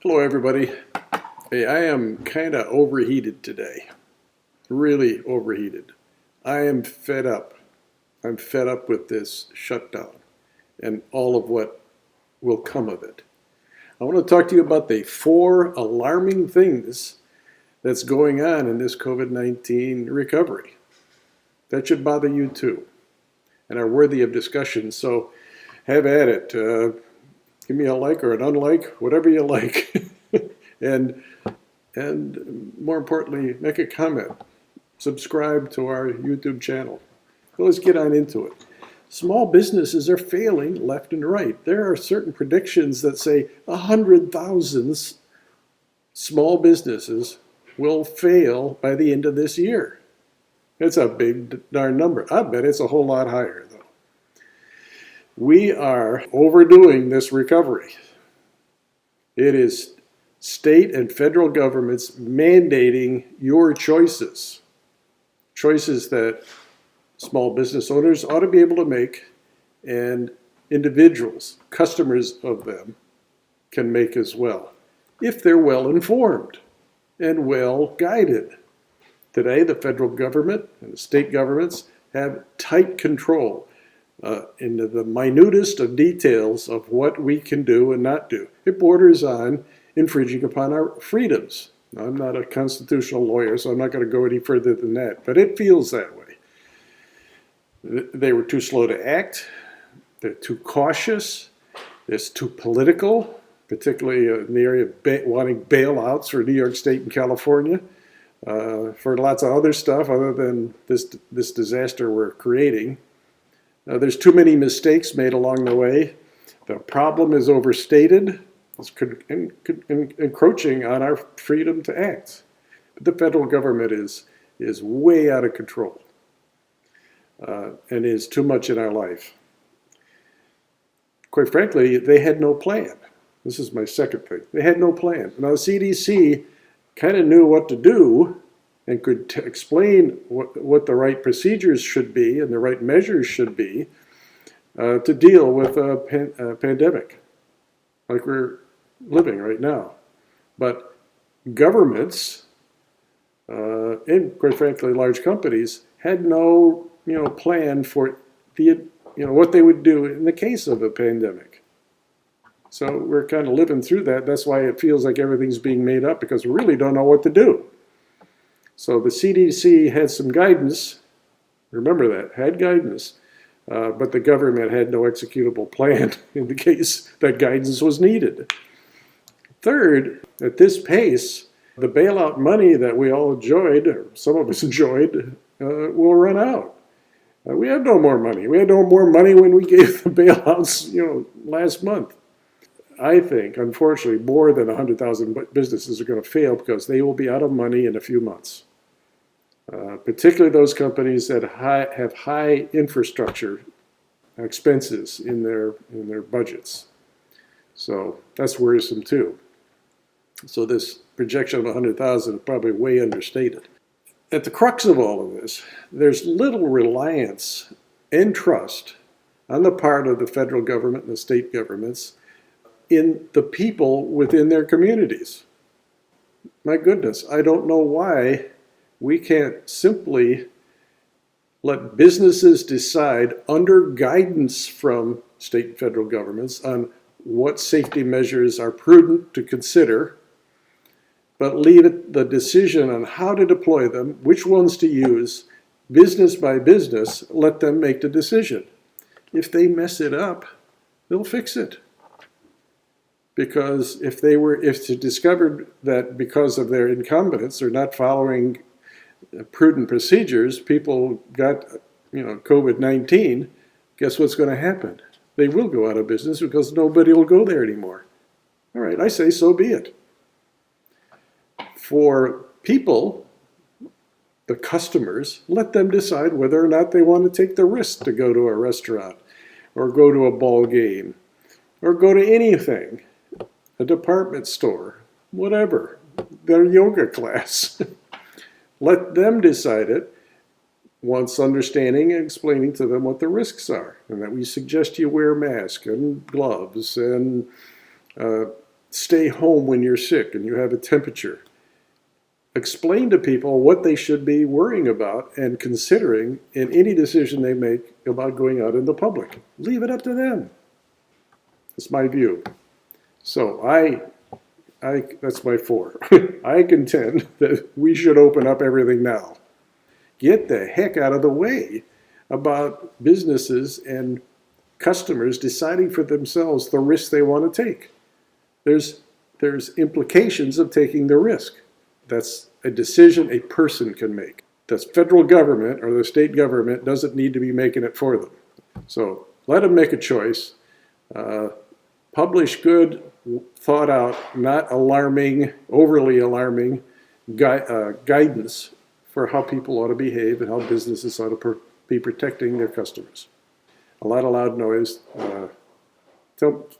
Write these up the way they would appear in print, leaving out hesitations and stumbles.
Hello everybody. Hey, I am kind of overheated today. Really overheated. I am fed up. I'm fed up with this shutdown and all of what will come of it. I want to talk to you about the 4 alarming things that's going on in this COVID-19 recovery. That should bother you too and are worthy of discussion. So have at it. Give me a like or an unlike, whatever you like. and more importantly, make a comment. Subscribe to our YouTube channel. Let's get on into it. Small businesses are failing left and right. There are certain predictions that say 100,000 small businesses will fail by the end of this year. It's a big darn number. I bet it's a whole lot higher, though. We are overdoing this recovery. It is state and federal governments mandating your choices. Choices that small business owners ought to be able to make, and individuals, customers of them, can make as well, if they're well informed and well guided. Today, the federal government and the state governments have tight control into the minutest of details of what we can do and not do. It borders on infringing upon our freedoms. Now, I'm not a constitutional lawyer, so I'm not going to go any further than that, but it feels that way. They were too slow to act. They're too cautious. It's too political, particularly in the area of wanting bailouts for New York State and California, for lots of other stuff other than this disaster we're creating. There's too many mistakes made along the way. The problem is overstated. It's encroaching on our freedom to act. But the federal government is way out of control and is too much in our life. Quite frankly, they had no plan. This is my second thing. They had no plan. Now, the CDC kind of knew what to do and could explain what the right procedures should be and the right measures should be to deal with a pandemic like we're living right now. But governments and, quite frankly, large companies had no plan for what they would do in the case of a pandemic. So we're kind of living through that. That's why it feels like everything's being made up, because we really don't know what to do. So the CDC had some guidance. Remember that, had guidance. But the government had no executable plan in the case that guidance was needed. Third, at this pace, the bailout money that we all enjoyed, or some of us enjoyed, will run out. We have no more money. We had no more money when we gave the bailouts, last month. I think, unfortunately, more than 100,000 businesses are going to fail because they will be out of money in a few months. Particularly those companies that have high infrastructure expenses in their budgets. So that's worrisome too. So this projection of 100,000 is probably way understated. At the crux of all of this, there's little reliance and trust on the part of the federal government and the state governments in the people within their communities. My goodness, I don't know why we can't simply let businesses decide under guidance from state and federal governments on what safety measures are prudent to consider, but leave it the decision on how to deploy them, which ones to use, business by business, let them make the decision. If they mess it up, they'll fix it. Because if they discovered that because of their incompetence or not following prudent procedures, people got COVID-19, guess what's going to happen? They will go out of business because nobody will go there anymore. All right, I say so be it. For people, the customers, let them decide whether or not they want to take the risk to go to a restaurant or go to a ball game or go to anything, a department store, whatever, their yoga class. Let them decide it once understanding and explaining to them what the risks are, and that we suggest you wear a mask and gloves and stay home when you're sick and you have a temperature. Explain to people what they should be worrying about and considering in any decision they make about going out in the public. Leave it up to them. That's my view. So that's my 4. I contend that we should open up everything now. Get the heck out of the way about businesses and customers deciding for themselves the risk they want to take. There's implications of taking the risk. That's a decision a person can make. The federal government or the state government doesn't need to be making it for them. So let them make a choice. Publish good, thought out, not alarming, overly alarming guidance for how people ought to behave and how businesses ought to be protecting their customers. A lot of loud noise.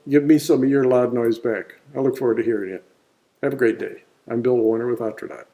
Give me some of your loud noise back. I look forward to hearing it. Have a great day. I'm Bill Warner with EntreDot.